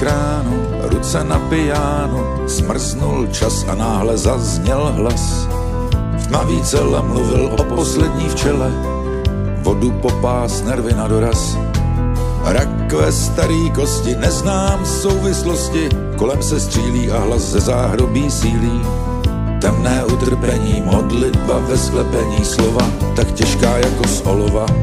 kránu, ruce na pijánu, smrznul čas a náhle zazněl hlas. V tmavý cele mluvil o poslední včele, vodu popás, nervy na doraz. Rakve starý kosti, neznám souvislosti, kolem se střílí a hlas ze záhrobí sílí. Temné utrpení, modlitba ve sklepení, slova tak těžká jako z olova.